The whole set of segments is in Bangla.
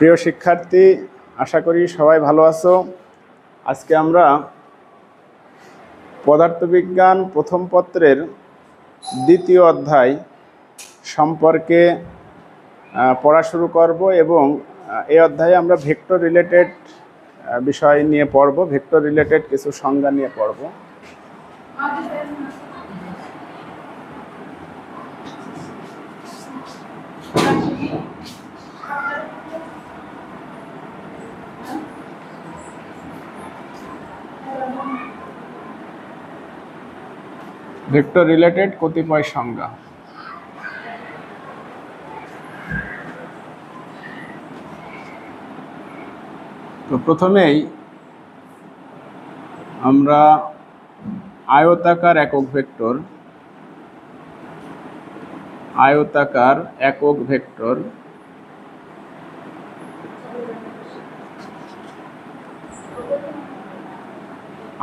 প্রিয় শিক্ষার্থী, আশা করি সবাই ভালো আছো। আজকে আমরা পদার্থবিজ্ঞান প্রথম পত্রের দ্বিতীয় অধ্যায় সম্পর্কে পড়া শুরু করব এবং এই অধ্যায়ে আমরা ভেক্টর রিলেটেড বিষয় নিয়ে পড়ব, ভেক্টর রিলেটেড কিছু সংজ্ঞা নিয়ে পড়ব। ভেক্টর রিলেটেড কতিপয় সংজ্ঞা। তো প্রথমেই আমরা আয়তাকার একক ভেক্টর, আয়তাকার একক ভেক্টর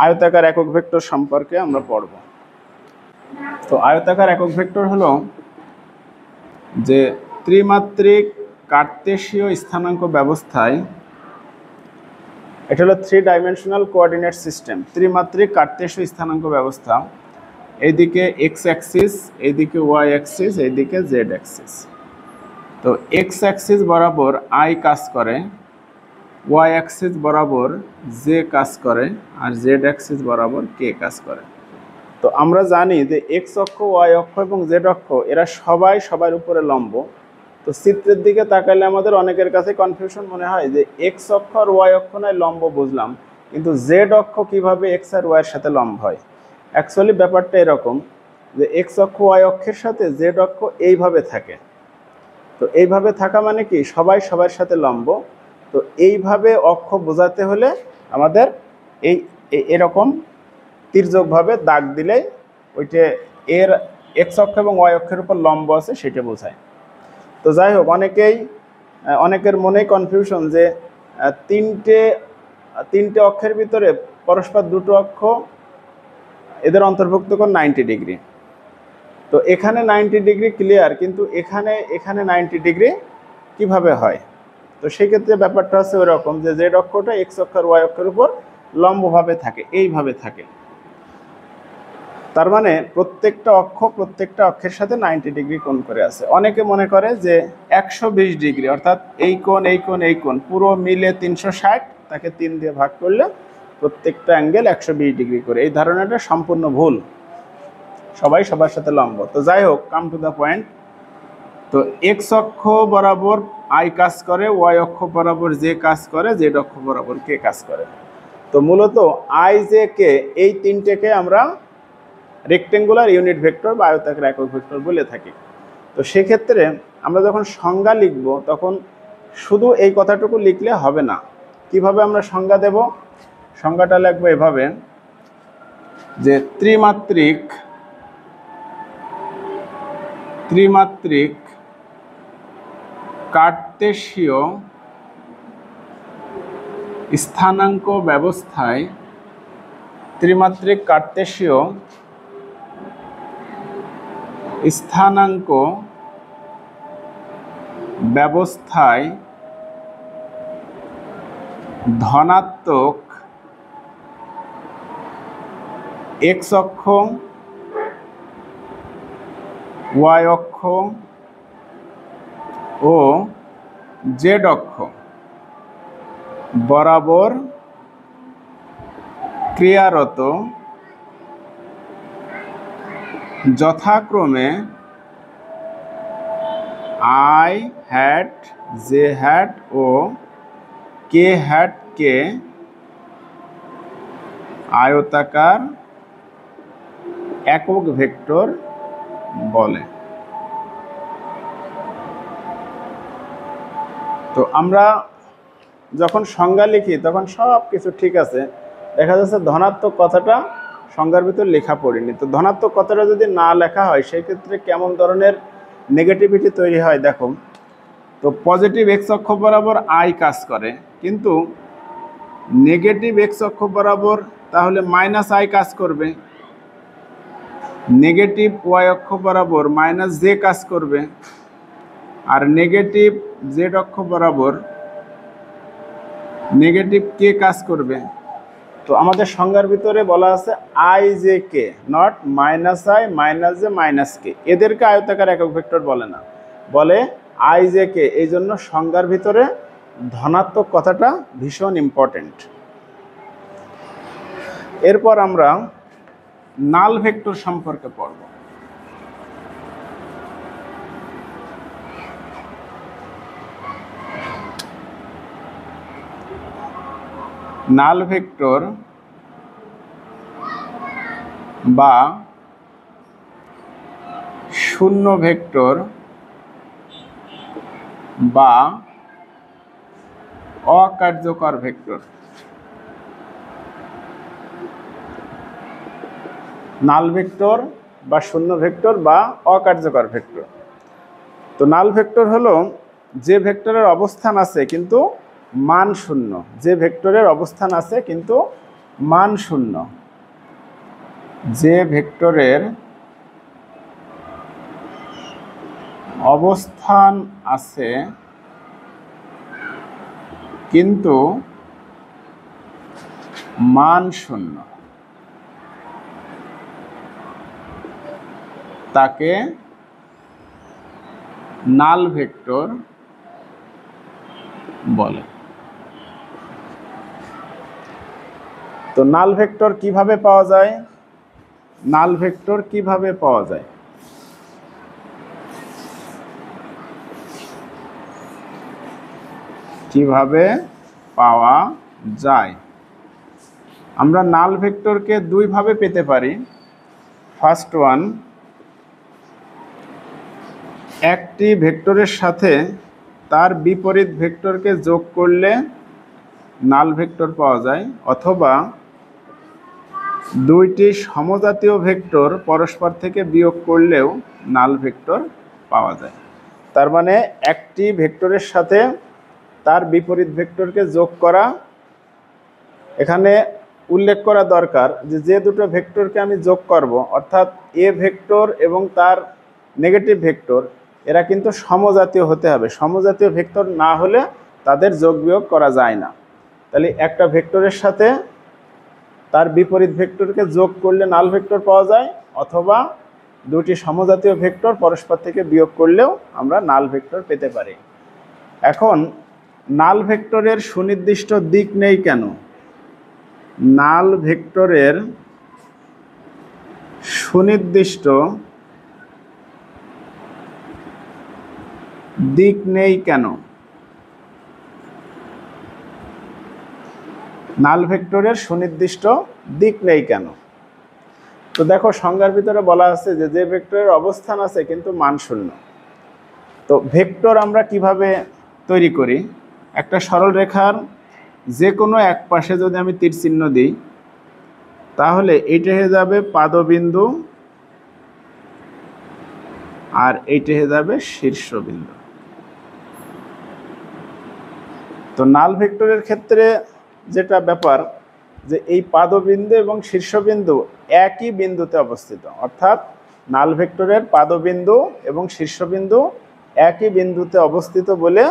আয়তাকার একক ভেক্টর সম্পর্কে আমরা পড়ব। তো আয়তাকার একক ভেক্টর হলো যে ত্রিমাত্রিক কার্তেশীয় স্থানাঙ্ক ব্যবস্থায়, এটা হলো 3 ডাইমেনশনাল কোঅর্ডিনেট সিস্টেম, ত্রিমাত্রিক কার্তেশীয় স্থানাঙ্ক ব্যবস্থা। এইদিকে এক্স অ্যাক্সিস, এইদিকে ওয়াই অ্যাক্সিস, এইদিকে জেড অ্যাক্সিস। তো এক্স অ্যাক্সিস বরাবর আই কাজ করে, ওয়াই অ্যাক্সিস বরাবর জে কাজ করে, আর জেড অ্যাক্সিস বরাবর কে কাজ করে। তো আমরা জানি যে এক্স অক্ষ, ওয়াই অক্ষ এবং জেড অক্ষ এরা সবাই সবার উপরে লম্ব। তো চিত্রের দিকে তাকালে আমাদের অনেকের কাছে কনফিউশন মনে হয় যে এক্স অক্ষ আর ওয়াই অক্ষ নয় লম্ব, বুঝলাম, কিন্তু জেড অক্ষ কিভাবে এক্স আর ওয়াইয়ের সাথে লম্ব হয়। অ্যাকচুয়ালি ব্যাপারটা এরকম যে এক্স অক্ষ ওয়াই অক্ষের সাথে জেড অক্ষ এইভাবে থাকে। তো এইভাবে থাকা মানে কি, সবাই সবার সাথে লম্ব। তো এইভাবে অক্ষ বোঝাতে হলে আমাদের এরকম তির্যকভাবে দাগ দিলেই ওইটা এর এক্স অক্ষ এবং ওয়াই অক্ষের উপর লম্ব আছে সেটা বোঝায়। তো যাই হোক, অনেকের মনেই কনফিউশন যে তিনটে অক্ষের ভিতরে পরস্পর দুটো অক্ষ, এদের অন্তর্ভুক্ত করে 90 ডিগ্রি। তো এখানে 90 ডিগ্রি ক্লিয়ার, কিন্তু এখানে 90 ডিগ্রি কিভাবে হয়। তো সেক্ষেত্রে ব্যাপারটা হচ্ছে ওই রকম যে জেড অক্ষটা এক্স অক্ষ আর ওয়াই অক্ষের উপর লম্বভাবে থাকে, এইভাবে থাকে। তার মানে প্রত্যেকটা অক্ষের সাথে 90 ডিগ্রি কোণ করে আছে। অনেকে মনে করে যে 120 ডিগ্রি, অর্থাৎ এই কোণ পুরো মিলে 360, তাকে 3 দিয়ে ভাগ করলে প্রত্যেকটা অ্যাঙ্গেল 120 ডিগ্রি করে। এই ধারণাটা সম্পূর্ণ ভুল, সবাই সবার সাথে লম্ব। তো যাই হোক, কাম টু দ্য পয়েন্ট। তো এক্স অক্ষ বরাবর আই কাজ করে, ওয়াই অক্ষ বরাবর জে কাজ করে, জেড অক্ষ বরাবর কে কাজ করে। তো মূলত আই জে কে এই তিনটেকে আমরা রেক্টেঙ্গুলার ইউনিট ভেক্টর বা আয়তাকার একক ভেক্টর বলে থাকি। তো সেক্ষেত্রে আমরা যখন সংজ্ঞা লিখব তখন শুধু এই কথাটুকু লিখলে হবে না। কিভাবে আমরা সংজ্ঞা দেব? সংজ্ঞাটা লিখবো এভাবে যে ত্রিমাত্রিক কার্তেশীয় স্থানাঙ্ক ব্যবস্থায়, ত্রিমাত্রিক কার্তেশীয় স্থানাঙ্ক ব্যবস্থায় ধনাত্মক এক্স অক্ষ, ওয়াই অক্ষ ও জেড অক্ষ বরাবর ক্রিয়ারত যথাক্রমে আই হ্যাট, জে হ্যাট ও কে হ্যাটকে আয়তাকার একক ভেক্টর বলে। তো আমরা যখন সংজ্ঞা লিখি তখন সব কিছু ঠিক আছে, দেখা যাচ্ছে ধনাত্মক কথাটা সংজ্ঞার ভিতর লেখা পড়িনি। তো ধনাত্মক কথাটা যদি না লেখা হয় সেই ক্ষেত্রে কেমন ধরনের নেগেটিভিটি তৈরি হয় দেখো। তো পজিটিভ এক্স অক্ষ বরাবর আই কাজ করে, কিন্তু নেগেটিভ এক্স অক্ষ বরাবর তাহলে মাইনাস আই কাজ করবে, নেগেটিভ ওয়াই অক্ষ বরাবর মাইনাস জে কাজ করবে, আর নেগেটিভ জেড অক্ষ বরাবর নেগেটিভ কে কাজ করবে। তো আমাদের সংজ্ঞার ভিতরে বলা আছে I J K, not minus I minus J minus K, এদেরকে আয়তাকার একক ভেক্টর বলে না, বলে আই জে কে। এই জন্য সংজ্ঞার ভিতরে ধনাত্মক কথাটা ভীষণ ইম্পর্টেন্ট। এরপর আমরা নাল ভেক্টর সম্পর্কে পড়ব। নাল ভেক্টর বা শূন্য ভেক্টর বা অকার্যকর ভেক্টর। নাল ভেক্টর বা শূন্য ভেক্টর বা অকার্যকর ভেক্টর। তো নাল ভেক্টর হলো যে ভেক্টরের অবস্থান আছে কিন্তু মান শূন্য, যে ভেক্টরের অবস্থান আছে কিন্তু মান শূন্য, যে ভেক্টরের অবস্থান আছে কিন্তু মান শূন্য, তাকে নাল ভেক্টর বলে। তো নাল ভেক্টর কিভাবে পাওয়া যায়? নাল ভেক্টর কিভাবে পাওয়া যায়? কিভাবে পাওয়া যায়? আমরা নাল ভেক্টরকে দুইভাবে পেতে পারি। ফার্স্ট ওয়ান, একটি ভেক্টরের সাথে তার বিপরীত ভেক্টরকে যোগ করলে নাল ভেক্টর পাওয়া যায়, অথবা দুইটি সমজাতীয় ভেক্টর পরস্পর থেকে বিয়োগ করলেও নাল ভেক্টর পাওয়া যায়। তার মানে একটি ভেক্টরের সাথে তার বিপরীত ভেক্টরকে যোগ করা, এখানে উল্লেখ করা দরকার যে দুটো ভেক্টরকে আমি যোগ করব, অর্থাৎ এ ভেক্টর এবং তার নেগেটিভ ভেক্টর, এরা কিন্তু সমজাতীয় হতে হবে। সমজাতীয় ভেক্টর না হলে তাদের যোগ বিয়োগ করা যায় না। তাহলে একটা ভেক্টরের সাথে তার বিপরীত ভেক্টরকে যোগ করলে নাল ভেক্টর পাওয়া যায়, অথবা দুটি সমজাতীয় ভেক্টর পরস্পর থেকে বিয়োগ করলেও আমরা নাল ভেক্টর পেতে পারি। এখন নাল ভেক্টরের সুনির্দিষ্ট দিক নেই কেন? নাল ভেক্টরের সুনির্দিষ্ট দিক নেই কেন? নাল ভেক্টরের সুনির্দিষ্ট দিক নেই কেন? তো দেখো সংজ্ঞার ভিতরে বলা আছে যে ভেক্টরের অবস্থান আছে কিন্তু মান শূন্য। তো ভেক্টর আমরা কিভাবে তৈরি করি? একটা সরল রেখার যে কোনো এক পাশে যদি আমি তীর চিহ্ন দিই, তাহলে এইটা হয়ে যাবে পাদবিন্দু আর এইটা হয়ে যাবে শীর্ষবিন্দু। তো নাল ভেক্টরের ক্ষেত্রে যেটা ব্যাপার, যে এই পাদবিন্দু এবং শীর্ষবিন্দু একই বিন্দুতে অবস্থিত, অর্থাৎ নাল ভেক্টরের পাদবিন্দু এবং শীর্ষবিন্দু একই বিন্দুতে অবস্থিত বলে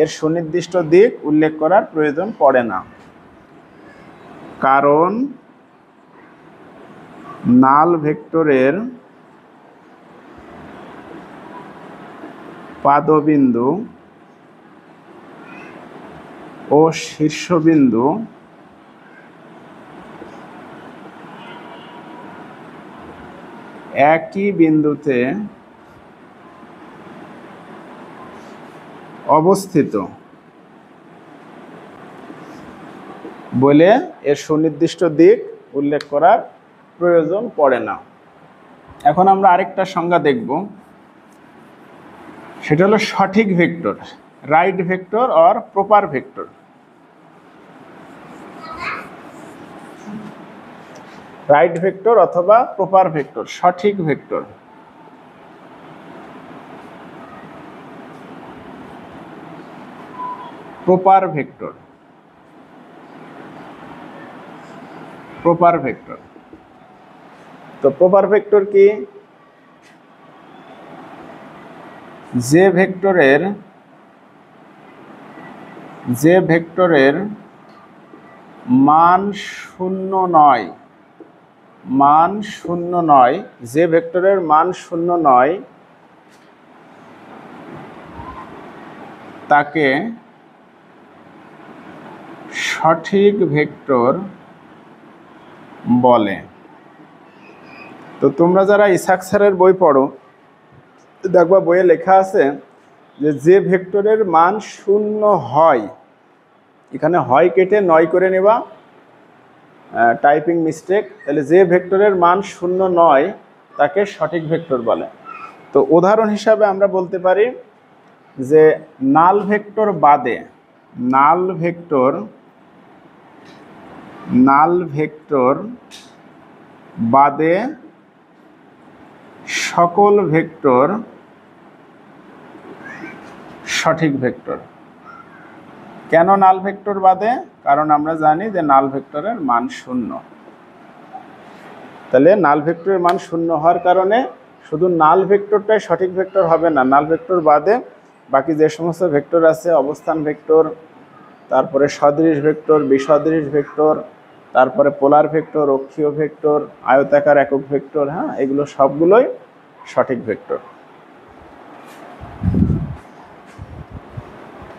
এর সুনির্দিষ্ট দিক উল্লেখ করার প্রয়োজন পড়ে না। কারণ নাল ভেক্টরের পাদবিন্দু ও শীর্ষবিন্দু একই বিন্দুতে অবস্থিত বলে এর সুনির্দিষ্ট দিক উল্লেখ করার প্রয়োজন পড়ে না। এখন আমরা আরেকটা সংজ্ঞা দেখব, সেটা হলো সঠিক vector, right vector or proper vector. Right vector অথবা প্রপার ভেক্টর, সঠিক vector. Proper vector, proper vector. তো প্রপার ভেক্টর কি? যে ভেক্টরের মান শূন্য নয়, মান শূন্য নয়, যে ভেক্টরের মান শূন্য নয় তাকে সঠিক ভেক্টর বলে। তো তোমরা যারা ইসাক স্যারের বই পড়ো দেখবা বইয়ে লেখা আছে যে ভেক্টরের মান শূন্য হয়, এখানে হয় কেটে নয় করে নেবা, টাইপিং মিস্টেক, তাহলে যে ভেক্টরের মান শূন্য নয় তাকে সঠিক ভেক্টর বলে। তো উদাহরণ হিসাবে আমরা বলতে পারি যে নাল ভেক্টর বাদে, নাল ভেক্টর বাদে সকল ভেক্টর সঠিক ভেক্টর। কেন নাল ভেক্টর বাদে? কারণ আমরা জানি যে নাল ভেক্টরের মান শূন্য। তাহলে নাল ভেক্টরের মান শূন্য হওয়ার কারণে শুধু নাল ভেক্টরটাই সঠিক ভেক্টর হবে না, নাল ভেক্টর বাদে বাকি যে সমস্ত ভেক্টর আছে, অবস্থান ভেক্টর, তারপরে সদৃশ ভেক্টর, বিসদৃশ ভেক্টর, তারপরে পোলার ভেক্টর, অক্ষীয় ভেক্টর, আয়তাকার একক ভেক্টর, হ্যাঁ, এগুলো সবগুলোই সঠিক ভেক্টর।